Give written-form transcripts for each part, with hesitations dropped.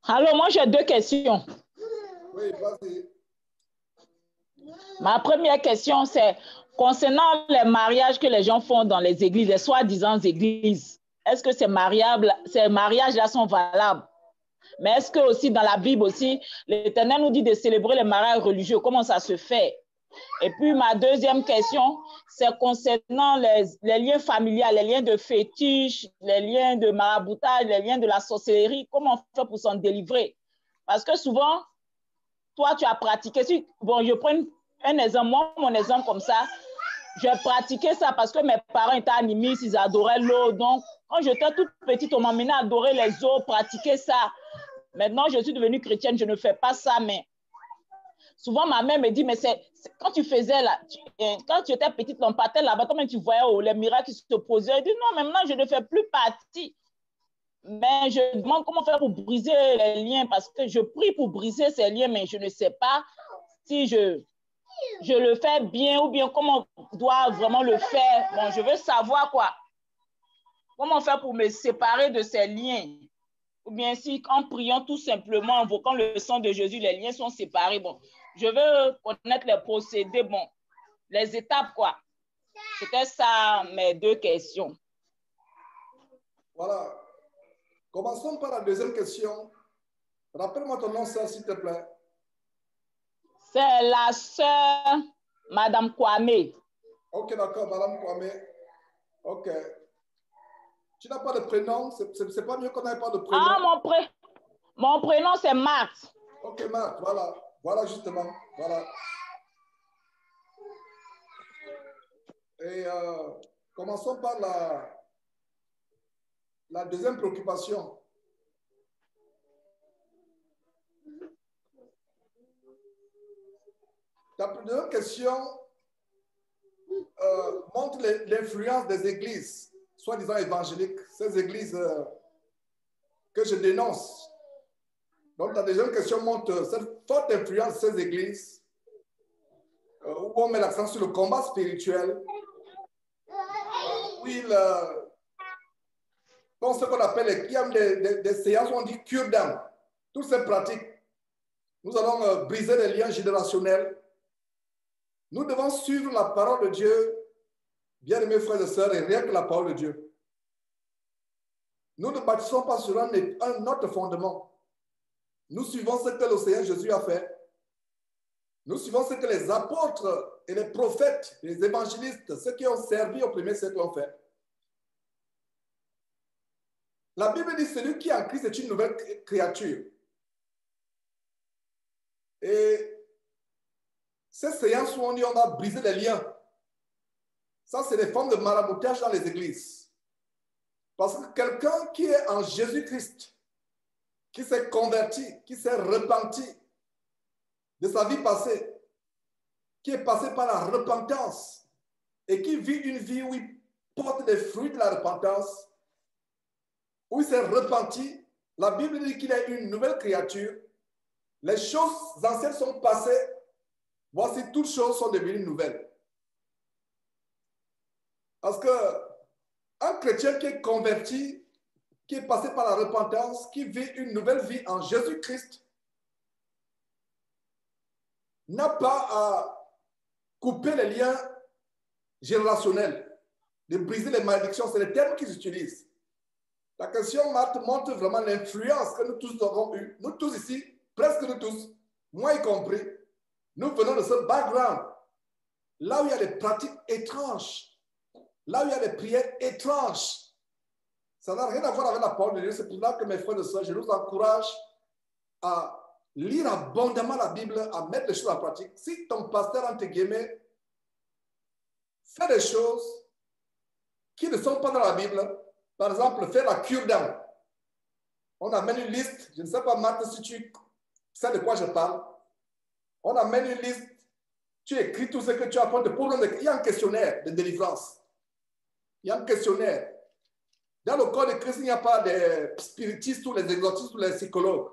Alors, moi, j'ai deux questions. Oui, vas-y. Ma première question, c'est concernant les mariages que les gens font dans les églises, les soi-disant églises. Est-ce que ces mariages-là sont valables? Mais est-ce que aussi dans la Bible aussi, l'Éternel nous dit de célébrer les mariages religieux? Comment ça se fait? Et puis ma deuxième question, c'est concernant les liens familiaux, les liens de fétiche, les liens de maraboutage, les liens de la sorcellerie. Comment on fait pour s'en délivrer? Parce que souvent, toi, tu as pratiqué. Bon, je prends un exemple, moi, mon exemple comme ça, je pratiquais ça parce que mes parents étaient animistes, ils adoraient l'eau. Donc, quand j'étais toute petite, on m'emmenait à adorer les eaux, pratiquer ça. Maintenant, je suis devenue chrétienne, je ne fais pas ça, mais souvent, ma mère me dit, mais quand tu faisais là, quand tu étais petite, on partait là-bas, comment tu voyais les miracles qui se posaient. Elle dit, non, maintenant, je ne fais plus partie. Mais je demande comment faire pour briser les liens, parce que je prie pour briser ces liens, mais je ne sais pas si je le fais bien ou bien comment on doit vraiment le faire. Bon, je veux savoir quoi. Comment faire pour me séparer de ces liens? Ou bien si en priant tout simplement, en invoquant le sang de Jésus, les liens sont séparés. Bon, je veux connaître les procédés, bon, les étapes, quoi. C'était ça mes deux questions. Voilà. Commençons par la deuxième question. Rappelle-moi ton nom, sœur, s'il te plaît. C'est la sœur Madame Kwame. Ok, d'accord, Madame Kwame. Ok. Tu n'as pas de prénom? C'est pas mieux qu'on n'ait pas de prénom? Ah, mon prénom, c'est Marthe. Ok, Marthe, voilà. Voilà, justement. Voilà. Et commençons par la deuxième préoccupation. La deuxième question montre l'influence des églises, soi-disant évangéliques, ces églises que je dénonce. Donc, la deuxième question montre cette forte influence de ces églises où on met l'accent sur le combat spirituel, où ils font ce qu'on appelle il y a des séances où on dit cure d'âme. Toutes ces pratiques, nous allons briser les liens générationnels. Nous devons suivre la parole de Dieu, bien-aimés frères et sœurs, et rien que la parole de Dieu. Nous ne bâtissons pas sur un autre fondement. Nous suivons ce que le Seigneur Jésus a fait. Nous suivons ce que les apôtres et les prophètes, les évangélistes, ceux qui ont servi au premier siècle ont fait. La Bible dit celui qui est en Christ est une nouvelle créature. Et ces séances où on dit on a brisé les liens, ça c'est des formes de maraboutage dans les églises. Parce que quelqu'un qui est en Jésus-Christ, qui s'est converti, qui s'est repenti de sa vie passée, qui est passé par la repentance et qui vit une vie où il porte les fruits de la repentance, où il s'est repenti, la Bible dit qu'il est une nouvelle créature. Les choses anciennes sont passées, voici toutes choses sont devenues nouvelles. Parce que un chrétien qui est converti, qui est passé par la repentance, qui vit une nouvelle vie en Jésus-Christ, n'a pas à couper les liens générationnels, de briser les malédictions. C'est le terme qu'ils utilisent. La question, Marthe, montre vraiment l'influence que nous tous avons eue. Nous tous ici, presque nous tous, moi y compris, nous venons de ce background, là où il y a des pratiques étranges, là où il y a des prières étranges. Ça n'a rien à voir avec la parole de Dieu. C'est pour ça que mes frères et sœurs, je nous encourage à lire abondamment la Bible, à mettre les choses en pratique. Si ton pasteur, entre guillemets, fait des choses qui ne sont pas dans la Bible, par exemple, faire la cure d'âme. On amène une liste, je ne sais pas, Marthe, si tu sais de quoi je parle. On amène une liste, tu écris tout ce que tu apprends. Il y a un questionnaire de délivrance. Il y a un questionnaire. Dans le corps de Christ, il n'y a pas de spiritistes ou les exorcistes ou les psychologues.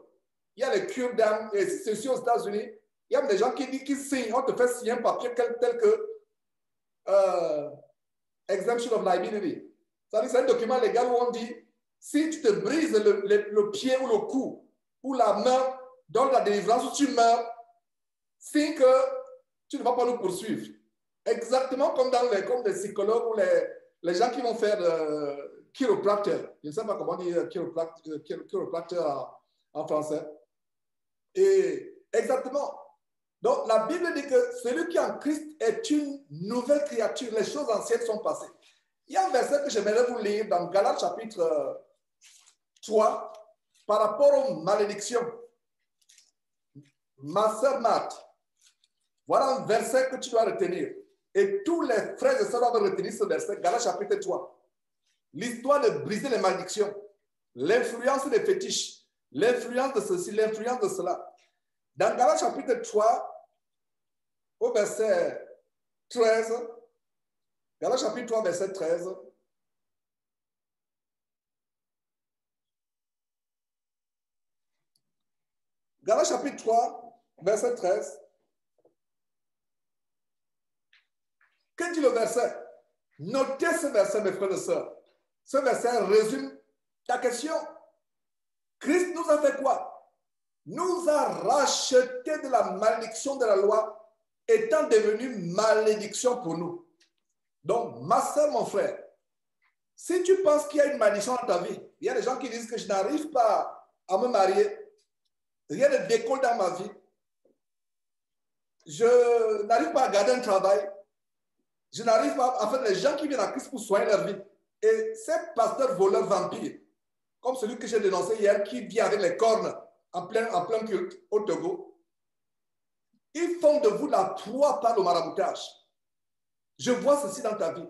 Il y a les cures d'âme. Et si c'est aussi aux États-Unis, il y a des gens qui signent, on te fait signer un papier tel que exemption of liability. C'est un document légal où on dit, si tu te brises le pied ou le cou, ou la main donne la délivrance, ou tu meurs, signe que tu ne vas pas nous poursuivre. Exactement comme comme les psychologues ou les gens qui vont faire chiropracteur. Je ne sais pas comment dire chiropracteur en français. Et exactement. Donc, la Bible dit que celui qui est en Christ est une nouvelle créature. Les choses anciennes sont passées. Il y a un verset que j'aimerais vous lire dans Galates chapitre 3 par rapport aux malédictions. Ma sœur Marthe, voilà un verset que tu dois retenir. Et tous les frères et sœurs doivent retenir ce verset, Galates chapitre 3. L'histoire de briser les malédictions, l'influence des fétiches, l'influence de ceci, l'influence de cela. Dans Galates chapitre 3, au verset 13, Galates chapitre 3, verset 13, Galates chapitre 3, verset 13, que dit le verset? Notez ce verset, mes frères et sœurs. Ce verset résume ta question. Christ nous a fait quoi? Nous a racheté de la malédiction de la loi, étant devenu malédiction pour nous. Donc, ma soeur, mon frère, si tu penses qu'il y a une malédiction dans ta vie, il y a des gens qui disent que je n'arrive pas à me marier, rien ne décolle dans ma vie, je n'arrive pas à garder un travail, je n'arrive pas à faire les gens qui viennent à Christ pour soigner leur vie. Et ces pasteurs voleurs vampires, comme celui que j'ai dénoncé hier, qui vient avec les cornes en plein culte au Togo, ils font de vous la proie par le maraboutage. Je vois ceci dans ta vie.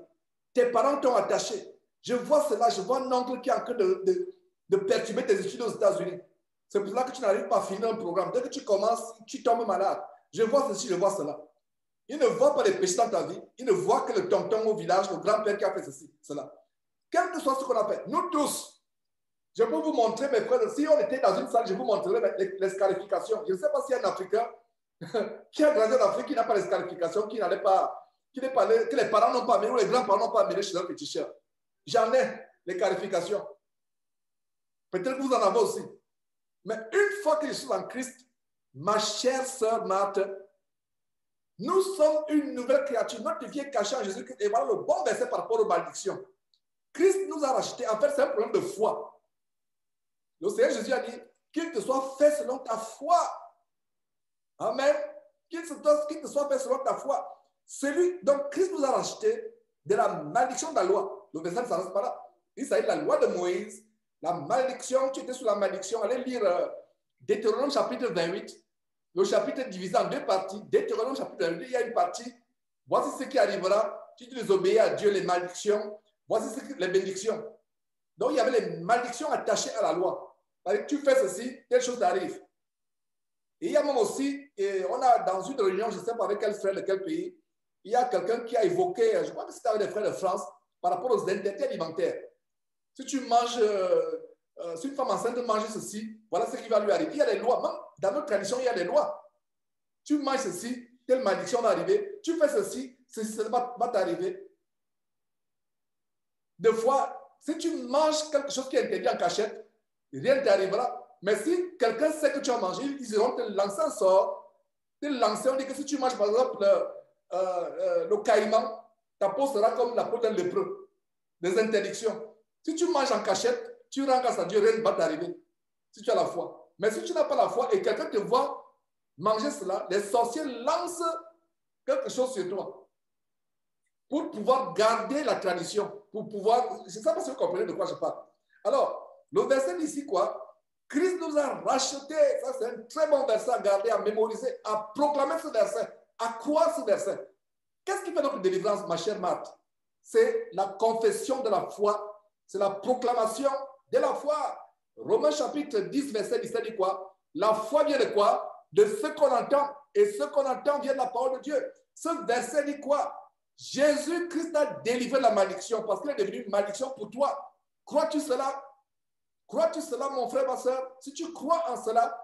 Tes parents t'ont attaché. Je vois cela, je vois un oncle qui est en train de perturber tes études aux États-Unis. C'est pour cela que tu n'arrives pas à finir un programme. Dès que tu commences, tu tombes malade. Je vois ceci, je vois cela. Ils ne voient pas les péchés dans ta vie. Ils ne voient que le tonton au village, le grand-père qui a fait ceci, cela. Quel que soit ce qu'on appelle, nous tous, je peux vous montrer, mes frères, si on était dans une salle, je vous montrerai les scarifications. Je ne sais pas s'il y a un Africain qui a grandi en Afrique, qui n'a pas les scarifications, que les parents n'ont pas amené, ou les grands-parents n'ont pas amené chez un féticheur. J'en ai les scarifications. Peut-être que vous en avez aussi. Mais une fois que je suis en Christ, ma chère sœur Marthe, nous sommes une nouvelle créature. Notre vie est cachée en Jésus-Christ. Et voilà le bon verset par rapport aux malédictions. Christ nous a rachetés. En fait, c'est un problème de foi. Le Seigneur Jésus a dit qu'il te soit fait selon ta foi. Amen. Qu'il te soit fait selon ta foi. Donc, Christ nous a rachetés de la malédiction de la loi. Le verset ne s'arrête pas là. Il s'agit de la loi de Moïse. La malédiction, tu étais sous la malédiction. Allez lire Deutéronome chapitre 28. Le chapitre est divisé en deux parties. Deutéronome chapitre 28, il y a une partie. Voici ce qui arrivera. Si tu désobéis à Dieu, les malédictions. Voici les bénédictions. Donc, il y avait les malédictions attachées à la loi. Tu fais ceci, telle chose t'arrive. Et il y a même aussi, on a dans une réunion, je ne sais pas avec quel frère de quel pays, il y a quelqu'un qui a évoqué, je crois que c'était avec les frères de France, par rapport aux interdits alimentaires. Si tu manges, si une femme enceinte mange ceci, voilà ce qui va lui arriver. Il y a des lois, même dans notre tradition, il y a des lois. Tu manges ceci, telle malédiction va arriver. Tu fais ceci, ceci va t'arriver. Des fois, si tu manges quelque chose qui est interdit en cachette, rien ne t'arrivera. Mais si quelqu'un sait que tu as mangé, ils diront te lancer un sort. Te lancer, on dit que si tu manges par exemple le caïman, ta peau sera comme la peau d'un lépreux. Des interdictions. Si tu manges en cachette, tu rends grâce à Dieu, rien ne va t'arriver. Si tu as la foi. Mais si tu n'as pas la foi et quelqu'un te voit manger cela, les sorciers lancent quelque chose sur toi. Pour pouvoir garder la tradition. Pour pouvoir. Je ne sais pas si vous comprenez de quoi je parle. Alors, le verset d'ici, quoi? Christ nous a rachetés. Ça, c'est un très bon verset à garder, à mémoriser, à proclamer ce verset, à croire ce verset. Qu'est-ce qui fait notre délivrance, ma chère Marthe? C'est la confession de la foi. C'est la proclamation de la foi. Romains chapitre 10, verset 17 dit quoi? La foi vient de quoi? De ce qu'on entend. Et ce qu'on entend vient de la parole de Dieu. Ce verset dit quoi? Jésus-Christ a délivré la malédiction parce qu'il est devenu une malédiction pour toi. Crois-tu cela? Crois-tu cela, mon frère, ma soeur? Si tu crois en cela,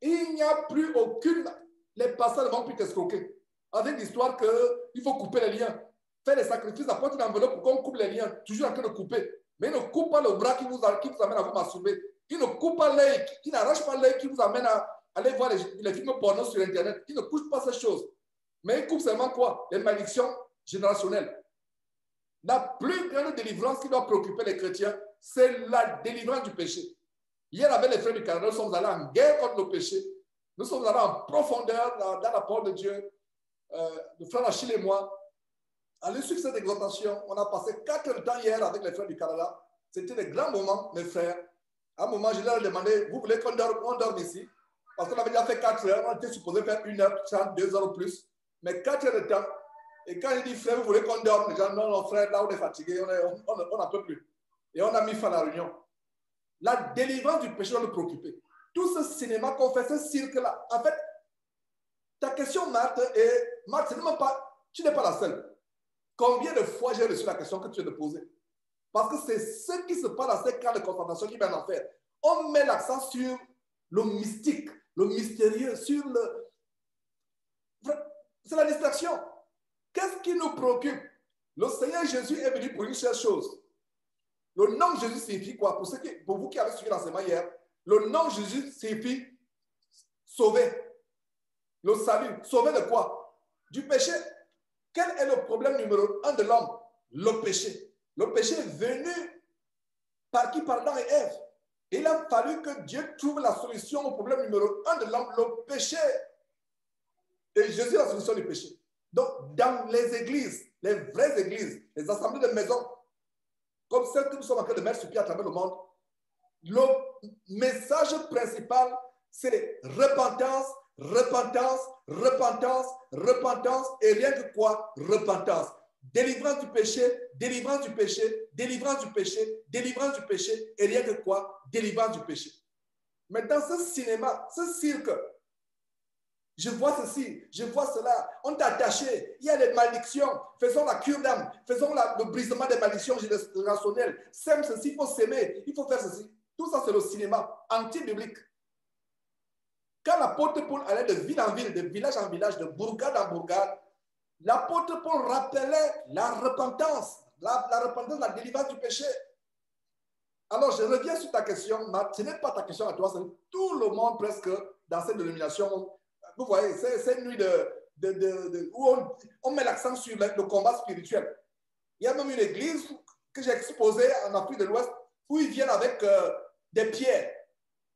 il n'y a plus aucune... Les pasteurs ne vont plus t'escroquer. Avec l'histoire qu'il faut couper les liens. Faire des sacrifices, apporter une enveloppe pour qu'on coupe les liens. Toujours en train de couper. Mais ne coupe pas le bras qui vous amène à vous masturber. qui ne coupe pas l'œil, qui n'arrache pas l'œil, qui vous amène à aller voir les films porno sur Internet, qui ne couche pas ces choses. Mais il coupe seulement quoi? Les malédictions générationnelles. La plus grande délivrance qui doit préoccuper les chrétiens, c'est la délivrance du péché. Hier, avec les frères du Canada, nous sommes allés en guerre contre le péché. Nous sommes allés en profondeur dans la parole de Dieu. Le frère Achille et moi, à l'issue de cette exhortation, on a passé 4 heures de temps hier avec les frères du Canada. C'était des grands moments, mes frères. À un moment, je leur ai demandé, vous voulez qu'on dorme ici? Parce qu'on avait déjà fait 4 heures, on était supposé faire 1 heure 30, 2 heures ou plus. Mais 4 heures de temps. Et quand il dit, frère, vous voulez qu'on dorme? Les gens, non, non, frère, là, on est fatigué, on n'en peut plus. Et on a mis fin à la réunion. La délivrance du péché doit nous préoccuper. Tout ce cinéma qu'on fait, ce cirque-là. En fait, ta question, Marthe, c'est même pas, tu n'es pas la seule. Combien de fois j'ai reçu la question que tu viens de poser? Parce que c'est ce qui se passe dans ces cas de confrontation qui mènent en enfer. On met l'accent sur le mystique, le mystérieux, sur le... C'est la distraction. Qu'est-ce qui nous préoccupe? Le Seigneur Jésus est venu pour une seule chose. Le nom de Jésus signifie quoi? Pour vous qui avez suivi l'enseignement hier, le nom de Jésus signifie sauver. Le salut. Sauver de quoi? Du péché. Quel est le problème numéro 1 de l'homme? Le péché. Le péché est venu par qui? Par Adam et Ève. Il a fallu que Dieu trouve la solution au problème numéro 1 de l'homme, le péché. Et Jésus est la solution du péché. Donc, dans les églises, les vraies églises, les assemblées de maison, comme celles que nous sommes en train de mettre sur pied à travers le monde, le message principal, c'est repentance, repentance, repentance, repentance, et rien que quoi? Repentance. Délivrance du péché, délivrance du péché, délivrance du péché, délivrance du péché, et rien que quoi? Délivrance du péché. Mais dans ce cinéma, ce cirque, je vois ceci, je vois cela, on t'a attaché, il y a des malédictions, faisons la cure d'âme, faisons le brisement des malédictions générationnelles, sème ceci, il faut s'aimer, il faut faire ceci. Tout ça, c'est le cinéma anti-biblique. Quand l'apôtre Paul allait de ville en ville, de village en village, de bourgade en bourgade, l'apôtre Paul rappelait la repentance, la délivrance du péché. Alors, je reviens sur ta question, Marc. Ce n'est pas ta question à toi, c'est tout le monde presque dans cette dénomination. Vous voyez, c'est une nuit où on met l'accent sur le combat spirituel. Il y a même une église que j'ai exposée en Afrique de l'Ouest où ils viennent avec des pierres.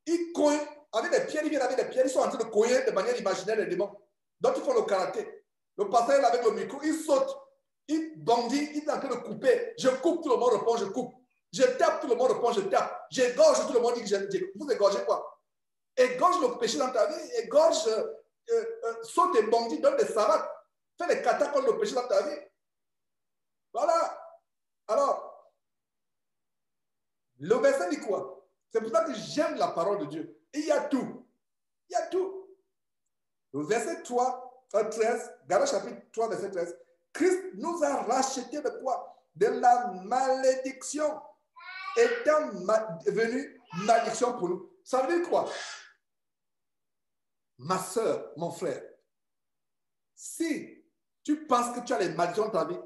Ils cognent avec des pierres, ils viennent avec des pierres, ils sont en train de cogner de manière imaginaire les démons. Donc, ils font le karaté. Le pasteur avec le micro, il saute, il bondit, il est en train de couper. Je coupe, tout le monde répond, je coupe. Je tape, tout le monde répond, je tape. J'égorge, tout le monde dit que vous égorgez quoi? Égorge le péché dans ta vie, égorge, saute et bondit, donne des savates. Fais les katas contre le péché dans ta vie. Voilà. Alors, le verset dit quoi? C'est pour ça que j'aime la parole de Dieu. Il y a tout. Il y a tout. Le verset 13, Galates chapitre 3, verset 13. Christ nous a racheté de quoi? De la malédiction, étant devenu malédiction pour nous. Ça veut dire quoi? Ma soeur, mon frère, si tu penses que tu as les malédictions dans ta vie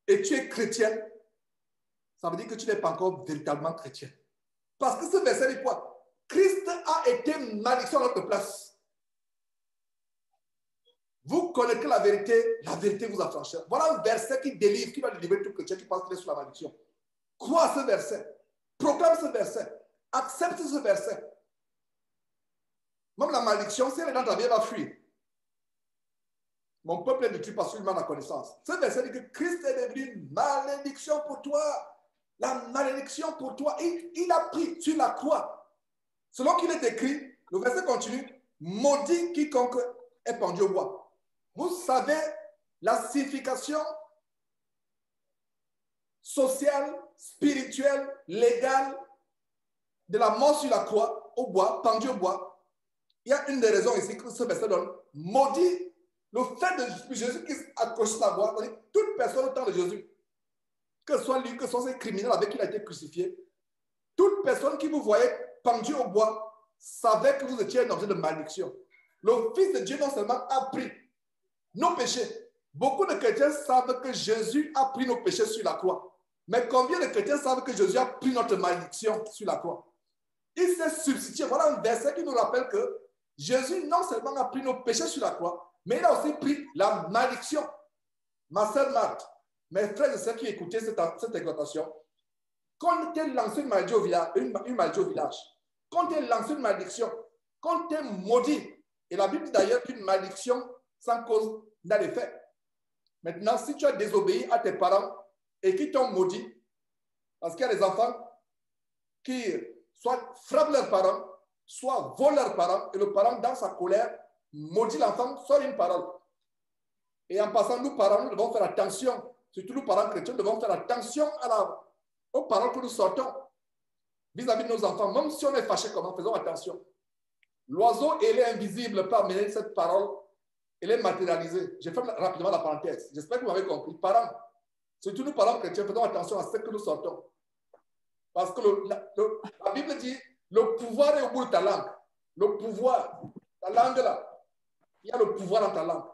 et tu es chrétienne, ça veut dire que tu n'es pas encore véritablement chrétien. Parce que ce verset dit quoi? Christ a été malédiction à notre place. Vous connaissez la vérité vous affranchira. Voilà un verset qui délivre, qui va délivrer tout chrétien qui pense qu'il est sous la malédiction. Crois à ce verset. Proclame ce verset. Accepte ce verset. Même la malédiction, si elle est dans ta vie, elle va fuir. Mon peuple ne tue pas seulement la connaissance. Ce verset dit que Christ est devenu une malédiction pour toi. La malédiction pour toi. Il a pris sur la croix. Selon qu'il est écrit, le verset continue, maudit quiconque est pendu au bois. Vous savez la signification sociale, spirituelle, légale de la mort sur la croix, au bois, pendu au bois. Il y a une des raisons ici que ce verset donne. Maudit, le fait de Jésus-Christ accroché la croix, toute personne au temps de Jésus, que ce soit lui, que ce soit ces criminels avec qui il a été crucifié, toute personne qui vous voyait pendu au bois savait que vous étiez un objet de malédiction. Le Fils de Dieu non seulement a pris nos péchés. Beaucoup de chrétiens savent que Jésus a pris nos péchés sur la croix. Mais combien de chrétiens savent que Jésus a pris notre malédiction sur la croix? Il s'est substitué. Voilà un verset qui nous rappelle que Jésus non seulement a pris nos péchés sur la croix, mais il a aussi pris la malédiction. Ma sœur Marthe, mes frères et sœurs qui écoutaient cette exhortation, quand tu es lancé une maladie au village, quand tu es lancé une malédiction, quand tu es maudit, et la Bible dit d'ailleurs qu'une malédiction sans cause n'a d'effet. Maintenant, si tu as désobéi à tes parents et qui t'ont maudit, parce qu'il y a des enfants qui soit frappent leurs parents, soit volent leurs parents, et le parent, dans sa colère, maudit l'enfant, sort une parole. Et en passant, nous parents, nous devons faire attention, surtout nous parents chrétiens, nous devons faire attention aux paroles que nous sortons vis-à-vis de nos enfants. Même si on est fâché, comment, faisons attention. L'oiseau, il est invisible, peut amener cette parole, elle est matérialisée. Je fais rapidement la parenthèse. J'espère que vous m'avez compris. Parents, surtout nous parents chrétiens, faisons attention à ce que nous sortons. Parce que la Bible dit, le pouvoir est au bout de ta langue. Le pouvoir, ta langue là, il y a le pouvoir dans ta langue.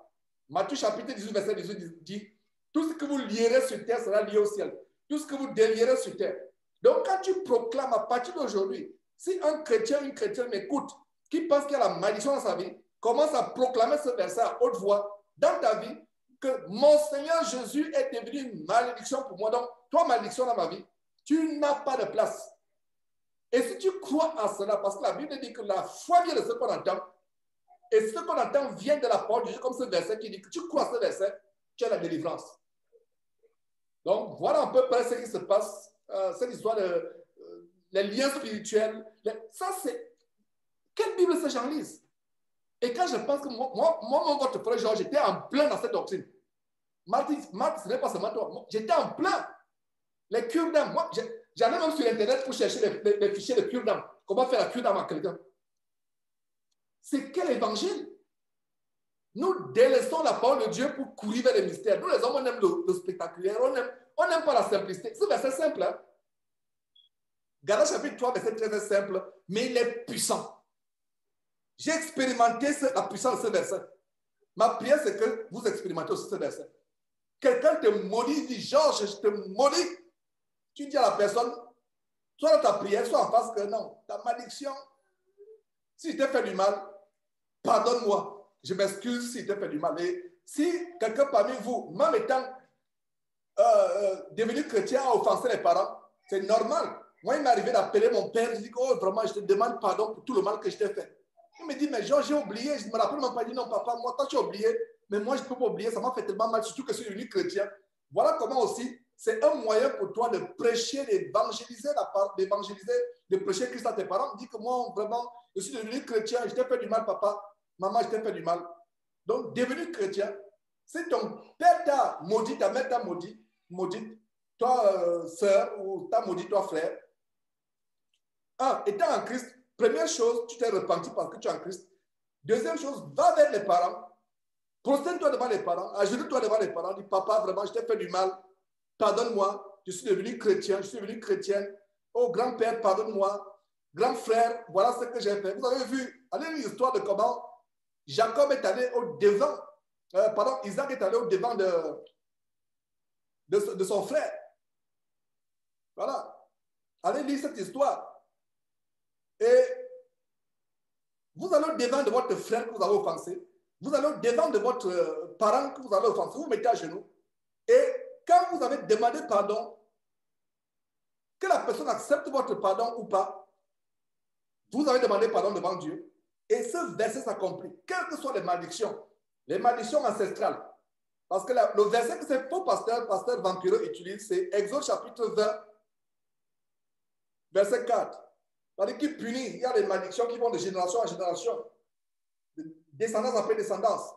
Matthieu chapitre 18, verset 18 dit, tout ce que vous lierez sur terre sera lié au ciel. Tout ce que vous délierez sur terre. Donc quand tu proclames à partir d'aujourd'hui, si un chrétien, une chrétienne m'écoute, qui pense qu'il y a la malédiction dans sa vie, commence à proclamer ce verset à haute voix dans ta vie, que mon Seigneur Jésus est devenu une malédiction pour moi. Donc, toi, malédiction dans ma vie, tu n'as pas de place. Et si tu crois à cela, parce que la Bible dit que la foi vient de ce qu'on entend, et ce qu'on entend vient de la parole de Dieu, comme ce verset qui dit que tu crois à ce verset, tu as la délivrance. Donc, voilà un peu près ce qui se passe, cette histoire de les liens spirituels. Ça, c'est... Quelle Bible ces gens lisent? Et quand je pense que moi votre frère Georges, j'étais en plein dans cette doctrine. Marthe, ce n'est pas seulement toi. J'étais en plein. Les cures d'âme. Moi, j'allais même sur Internet pour chercher les fichiers de cure d'âme. Comment faire la cure d'âme à quelqu'un? C'est quel évangile? Nous délaissons la parole de Dieu pour courir vers les mystères. Nous, les hommes, on aime le spectaculaire. On n'aime pas la simplicité. C'est verset simple. Hein? Galates chapitre 3, verset 13 est simple, mais il est puissant. J'ai expérimenté la puissance de ce verset. Ma prière, c'est que vous expérimentez aussi ce verset. Quelqu'un te maudit, il dit, Georges, je te maudis. Tu dis à la personne, soit dans ta prière, soit en face que non, ta malédiction, si je t'ai fait du mal, pardonne-moi. Je m'excuse si je t'ai fait du mal. Et si quelqu'un parmi vous, même étant devenu chrétien, a offensé les parents, c'est normal. Moi, il m'est arrivé d'appeler mon père, je dis, oh, vraiment, je te demande pardon pour tout le mal que je t'ai fait. Il me dit, mais Georges, j'ai oublié. Je ne me rappelle même pas. Il dit, non, papa, moi, toi, tu as oublié. Mais moi, je ne peux pas oublier. Ça m'a fait tellement mal, surtout que je suis devenu chrétien. Voilà comment aussi, c'est un moyen pour toi de prêcher, d'évangéliser, de prêcher Christ à tes parents. Dis que moi, vraiment, je suis devenu chrétien. Je t'ai fait du mal, papa. Maman, je t'ai fait du mal. Donc, devenu chrétien, si ton père t'a maudit, ta mère t'a maudit, toi, sœur, ou t'a maudit, toi, frère. Étant en Christ, première chose, tu t'es repenti parce que tu es en Christ. Deuxième chose, va vers les parents. Prosterne-toi devant les parents. Agenouille-toi devant les parents. Dis, papa, vraiment, je t'ai fait du mal. Pardonne-moi. Je suis devenu chrétien. Je suis devenu chrétienne. Oh, grand-père, pardonne-moi. Grand frère, voilà ce que j'ai fait. Vous avez vu, allez lire l'histoire de comment Jacob est allé au devant. Isaac est allé au devant de son frère. Voilà. Allez lire cette histoire. Et vous allez au devant de votre frère que vous avez offensé. Vous allez au devant de votre parent que vous avez offensé. Vous vous mettez à genoux. Et quand vous avez demandé pardon, que la personne accepte votre pardon ou pas, vous avez demandé pardon devant Dieu. Et ce verset s'accomplit. Quelles que soient les malédictions ancestrales. Parce que le verset que ces faux pasteur vampireux utilise, c'est Exode chapitre 20, verset 4. C'est-à-dire qu'il punit, il y a des malédictions qui vont de génération en génération, de descendance après descendance.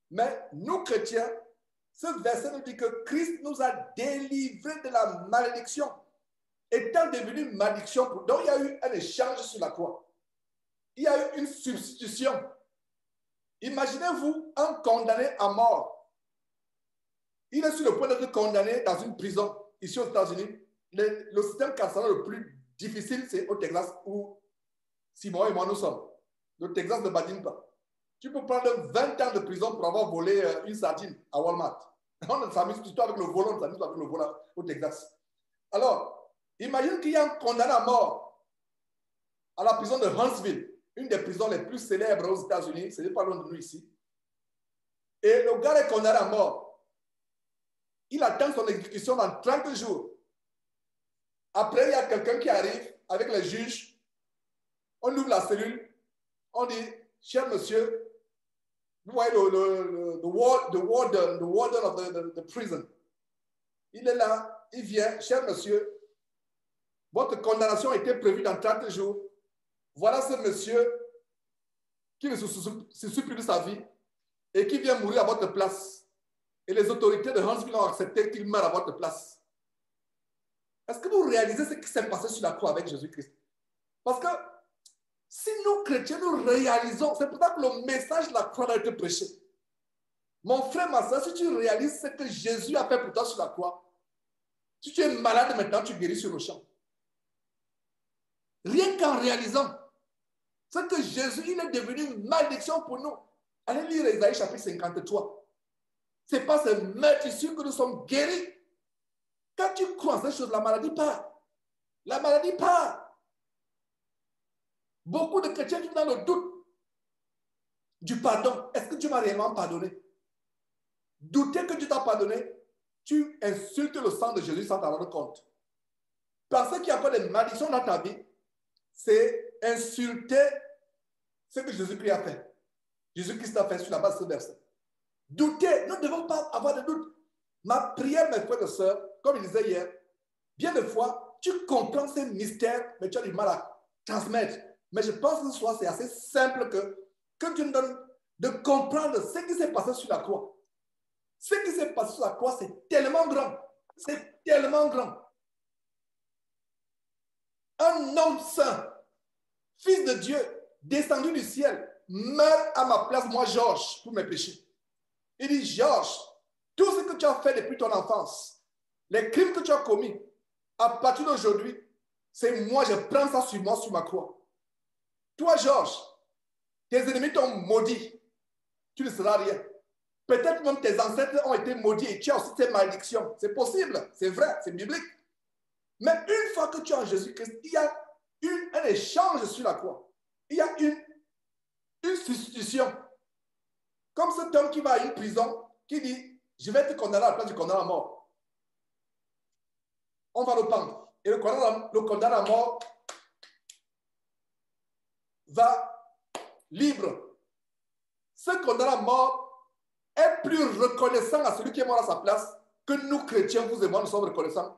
Mais nous, chrétiens, ce verset nous dit que Christ nous a délivrés de la malédiction, étant devenu malédiction. Donc, il y a eu un échange sur la croix. Il y a eu une substitution. Imaginez-vous un condamné à mort. Il est sur le point d'être condamné dans une prison, ici aux États-Unis. Le système carcéral le plus difficile, c'est au Texas, où Simon et moi nous sommes. Le Texas ne badine pas. Tu peux prendre 20 ans de prison pour avoir volé une sardine à Walmart. On s'amuse plutôt avec le volant, on s'amuse avec le volant au Texas. Alors, imagine qu'il y a un condamné à mort à la prison de Huntsville, une des prisons les plus célèbres aux États-Unis, ce n'est pas loin de nous ici. Et le gars est condamné à mort. Il attend son exécution dans 30 jours. Après, il y a quelqu'un qui arrive avec les juges. On ouvre la cellule. On dit, cher monsieur, vous voyez the warden of the prison. Il est là, il vient, cher monsieur, votre condamnation était prévue dans 30 jours. Voilà ce monsieur qui ne se soucie plus de sa vie et qui vient mourir à votre place. Et les autorités de Huntsville ont accepté qu'il meure à votre place. Est-ce que vous réalisez ce qui s'est passé sur la croix avec Jésus-Christ? Parce que si nous, chrétiens, nous réalisons, c'est pour ça que le message de la croix doit être prêché. Mon frère, ma soeur, si tu réalises ce que Jésus a fait pour toi sur la croix, si tu es malade maintenant, tu guéris sur le champ. Rien qu'en réalisant ce que Jésus, il est devenu une malédiction pour nous. Allez lire Isaïe chapitre 53. Ce n'est pas ce meurtrissure que nous sommes guéris. Quand tu crois en ces choses, la maladie part. La maladie part. Beaucoup de chrétiens vivent dans le doute du pardon. Est-ce que Dieu m'a réellement pardonné? Douter que Dieu t'a pardonné, tu insultes le sang de Jésus sans t'en rendre compte. Penser qu'il y a encore des malédictions dans ta vie, c'est insulter ce que Jésus-Christ a fait. Jésus-Christ a fait sur la base de ce verset. Douter, nous ne devons pas avoir de doute. Ma prière, mes frères et sœurs, comme il disait hier, bien des fois, tu comprends ces mystères, mais tu as du mal à transmettre. Mais je pense que ce soir, c'est assez simple que Dieu nous donne de comprendre ce qui s'est passé sur la croix. Ce qui s'est passé sur la croix, c'est tellement grand. C'est tellement grand. Un homme saint, fils de Dieu, descendu du ciel, meurt à ma place, moi, Georges, pour mes péchés. Il dit, Georges, tout ce que tu as fait depuis ton enfance, les crimes que tu as commis, à partir d'aujourd'hui, c'est moi, je prends ça sur moi, sur ma croix. Toi, Georges, tes ennemis t'ont maudit. Tu ne seras rien. Peut-être même tes ancêtres ont été maudits et tu as aussi tes malédictions. C'est possible, c'est vrai, c'est biblique. Mais une fois que tu es en Jésus-Christ, il y a un échange sur la croix. Il y a une substitution. Comme cet homme qui va à une prison, qui dit, je vais te condamner à la place du condamné à mort. On va le pendre. Et le condamné à mort va libre. Ce condamné à mort est plus reconnaissant à celui qui est mort à sa place que nous, chrétiens, vous et moi, nous sommes reconnaissants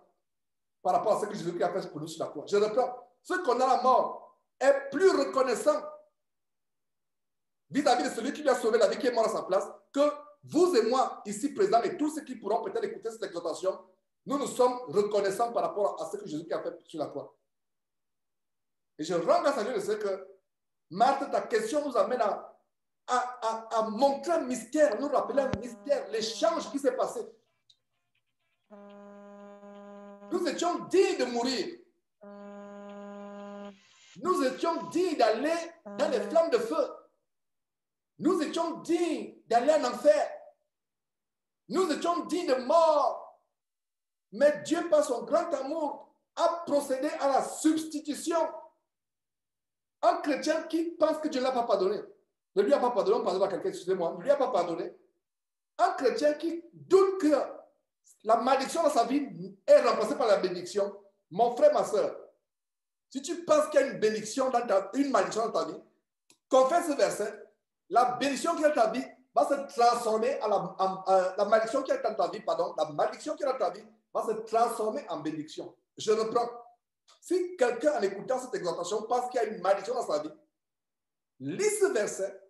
par rapport à ce que Jésus a fait pour nous sur la croix. Je reprends. Ce condamné à mort est plus reconnaissant vis-à-vis de celui qui lui a sauvé la vie, qui est mort à sa place, que vous et moi, ici présents, et tous ceux qui pourront peut-être écouter cette exhortation, nous sommes reconnaissants par rapport à ce que Jésus a fait sur la croix. Et je rends grâce à Dieu de ce que, Marthe, ta question nous amène à montrer un mystère, nous rappeler un mystère, l'échange qui s'est passé. Nous étions dignes de mourir. Nous étions dignes d'aller dans les flammes de feu. Nous étions dignes d'aller en enfer. Nous étions dignes de mort. Mais Dieu, par son grand amour, a procédé à la substitution. Un chrétien qui pense que Dieu ne l'a pas pardonné, ne lui a pas pardonné, on pardonne à quelqu'un, excusez-moi, ne lui a pas pardonné. Un chrétien qui doute que la malédiction dans sa vie est remplacée par la bénédiction, mon frère, ma soeur, si tu penses qu'il y a une bénédiction une malédiction dans ta vie, confesse ce verset, la bénédiction qui est dans ta vie va se transformer la malédiction qui est dans ta vie, pardon, la malédiction qui est dans ta vie va se transformer en bénédiction. Je reprends. Si quelqu'un, en écoutant cette exhortation, pense qu'il y a une malédiction dans sa vie, lis ce verset,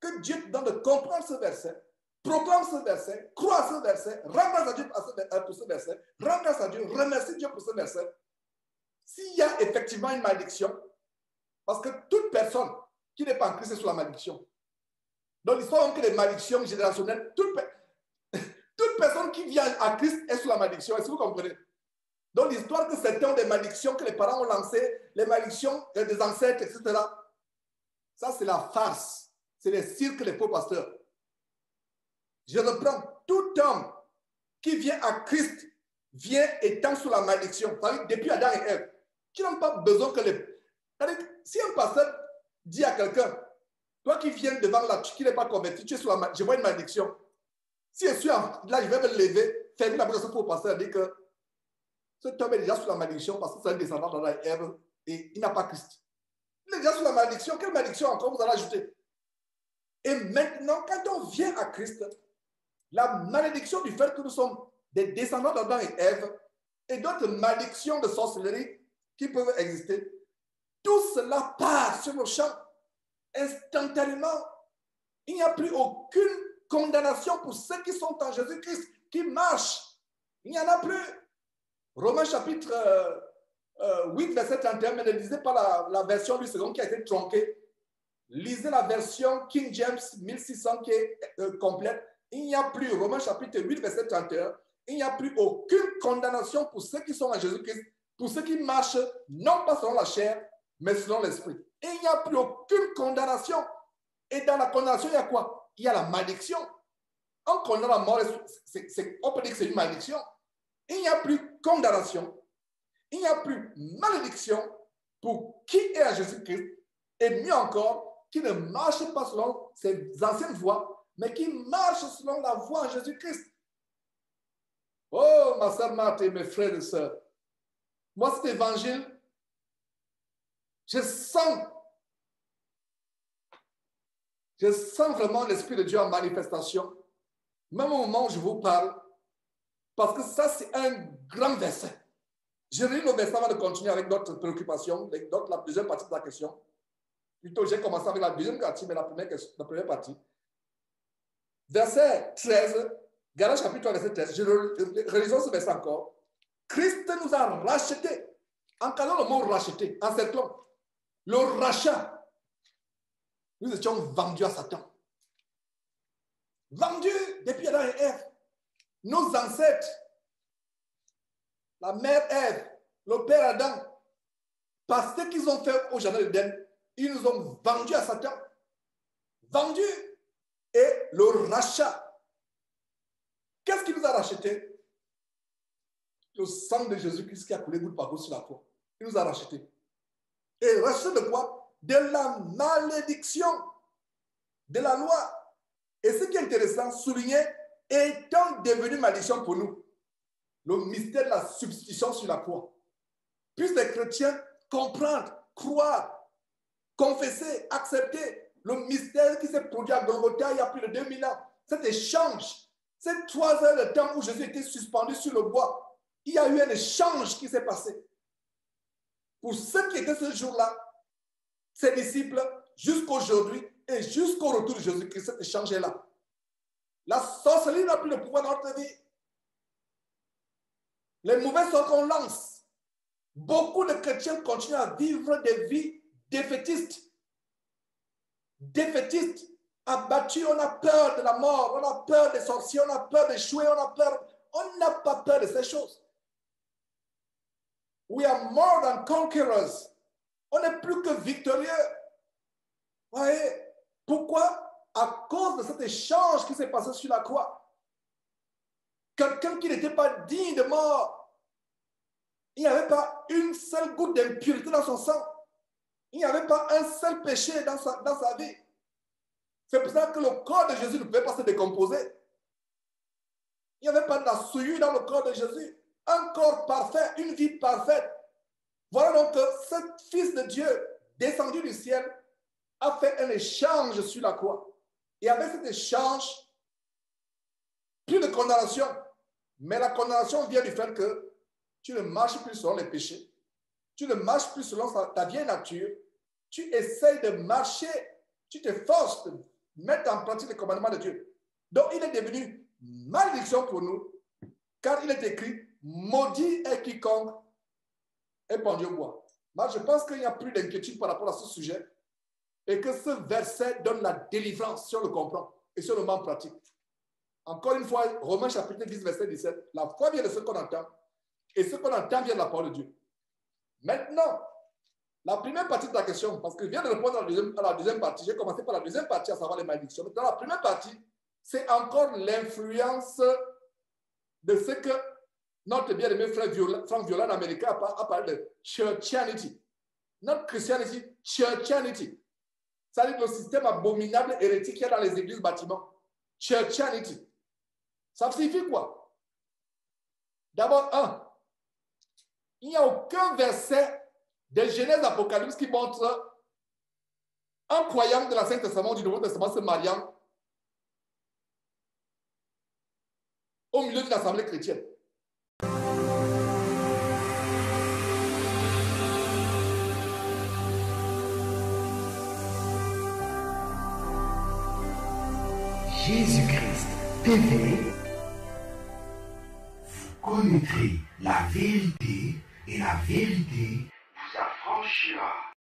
que Dieu te donne de comprendre ce verset, proclame ce verset, crois à ce verset, rends grâce à Dieu pour ce verset, rends grâce à Dieu, remercie Dieu pour ce verset. S'il y a effectivement une malédiction, parce que toute personne qui n'est pas en Christ est sous la malédiction. Dans l'histoire, on crée des malédictions générationnelles. Toute personne qui vient à Christ est sous la malédiction. Est-ce que vous comprenez? Dans l'histoire que certains ont des malédictions que les parents ont lancées, les malédictions des ancêtres, etc. Ça, c'est la farce. C'est les cirques des faux pasteurs. Je reprends. Tout homme qui vient à Christ vient étant sous la malédiction. C'est-à-dire depuis Adam et Ève, qui n'ont pas besoin que les... C'est-à-dire, si un pasteur dit à quelqu'un, toi qui viens devant là, qui n'es pas converti, tu es sous la malédiction, je vois une malédiction. Si je suis là, je vais me lever, fermer la bouche pour le pasteur, dire que cet homme est déjà sous la malédiction parce que c'est un descendant d'Adam et Ève et il n'a pas Christ. Il est déjà sous la malédiction. Quelle malédiction encore vous allez ajouter? Et maintenant, quand on vient à Christ, la malédiction du fait que nous sommes des descendants d'Adam et Ève et d'autres malédictions de sorcellerie qui peuvent exister, tout cela part sur le champ instantanément. Il n'y a plus aucune condamnation pour ceux qui sont en Jésus-Christ, qui marchent. Il n'y en a plus. Romains chapitre 8, verset 31, mais ne lisez pas la version du second qui a été tronquée. Lisez la version King James 1600 qui est complète. Il n'y a plus, Romains chapitre 8, verset 31, il n'y a plus aucune condamnation pour ceux qui sont en Jésus-Christ, pour ceux qui marchent, non pas selon la chair, mais selon l'esprit. Et il n'y a plus aucune condamnation. Et dans la condamnation, il y a quoi? Il y a la malédiction. En condamnant la mort, on peut dire que c'est une malédiction. Il n'y a plus condamnation. Il n'y a plus malédiction pour qui est à Jésus-Christ. Et mieux encore, qui ne marche pas selon ses anciennes voies, mais qui marche selon la voie en Jésus-Christ. Oh, ma sœur Marthe et mes frères et sœurs, moi, cet évangile, je sens vraiment l'Esprit de Dieu en manifestation, même au moment où je vous parle, parce que ça, c'est un grand verset. Je lis le verset avant de continuer avec d'autres préoccupations, la deuxième partie de la question. Plutôt, j'ai commencé avec la deuxième partie, mais la première partie. Verset 13, Galates chapitre 3, verset 13, relisons ce verset encore. Christ nous a rachetés. En calant le mot racheter, en cette langue, le rachat, nous étions vendus à Satan. Vendus depuis Adam et Ève. Nos ancêtres, la mère Ève, le père Adam, parce ce qu'ils ont fait au jardin d'Éden, ils nous ont vendus à Satan. Vendus. Et le rachat. Qu'est-ce qui nous a rachetés? Le sang de Jésus-Christ qui a coulé goutte par goutte sur la croix. Il nous a rachetés. Et racheté de quoi? De la malédiction de la loi. Et ce qui est intéressant, souligner, étant devenu malédiction pour nous, le mystère de la substitution sur la croix. Puissent les chrétiens comprendre, croire, confesser, accepter le mystère qui s'est produit à Golgotha il y a plus de 2000 ans. Cet échange, ces 3 heures de temps où Jésus était suspendu sur le bois, il y a eu un échange qui s'est passé. Pour ceux qui étaient ce jour-là, ses disciples, jusqu'aujourd'hui et jusqu'au retour de Jésus-Christ, cet échange est là. La sorcellerie n'a plus de pouvoir dans notre vie. Les mauvais sorts qu'on lance. Beaucoup de chrétiens continuent à vivre des vies défaitistes. Défaitistes, abattus, on a peur de la mort, on a peur des sorciers, on a peur d'échouer, on n'a pas peur de ces choses. We are more than conquerors. On n'est plus que victorieux. Vous voyez? Pourquoi? À cause de cet échange qui s'est passé sur la croix. Quelqu'un qui n'était pas digne de mort. Il n'y avait pas une seule goutte d'impureté dans son sang. Il n'y avait pas un seul péché dans sa vie. C'est pour ça que le corps de Jésus ne pouvait pas se décomposer. Il n'y avait pas de la souillure dans le corps de Jésus. Un corps parfait, une vie parfaite. Voilà donc que ce Fils de Dieu, descendu du ciel, a fait un échange sur la croix. Et avec cet échange, plus de condamnation. Mais la condamnation vient du fait que tu ne marches plus selon les péchés. Tu ne marches plus selon ta vieille nature. Tu essayes de marcher. Tu t'efforces de mettre en pratique les commandements de Dieu. Donc, il est devenu malédiction pour nous, car il est écrit, maudit est quiconque est pendu au bois. Moi, je pense qu'il n'y a plus d'inquiétude par rapport à ce sujet et que ce verset donne la délivrance si on le comprend et si on le met en pratique. Encore une fois, Romains chapitre 10, verset 17, la foi vient de ce qu'on entend et ce qu'on entend vient de la parole de Dieu. Maintenant, la première partie de la question, parce que je viens de répondre à la deuxième partie, j'ai commencé par la deuxième partie, à savoir les malédictions. Maintenant, la première partie, c'est encore l'influence de ce que notre bien-aimé frère Frank Viola américain a parlé de churchianity. Notre Christianity, churchianity. Ça veut dire le système abominable hérétique qu'il y a dans les églises bâtiments. Churchianity. Ça signifie quoi? D'abord, il n'y a aucun verset de Genèse Apocalypse qui montre un croyant de l'Ancien Testament ou du Nouveau Testament se mariant au milieu d'une assemblée chrétienne. Jésus-Christ TV, vous connaîtrez la vérité et la vérité vous affranchira.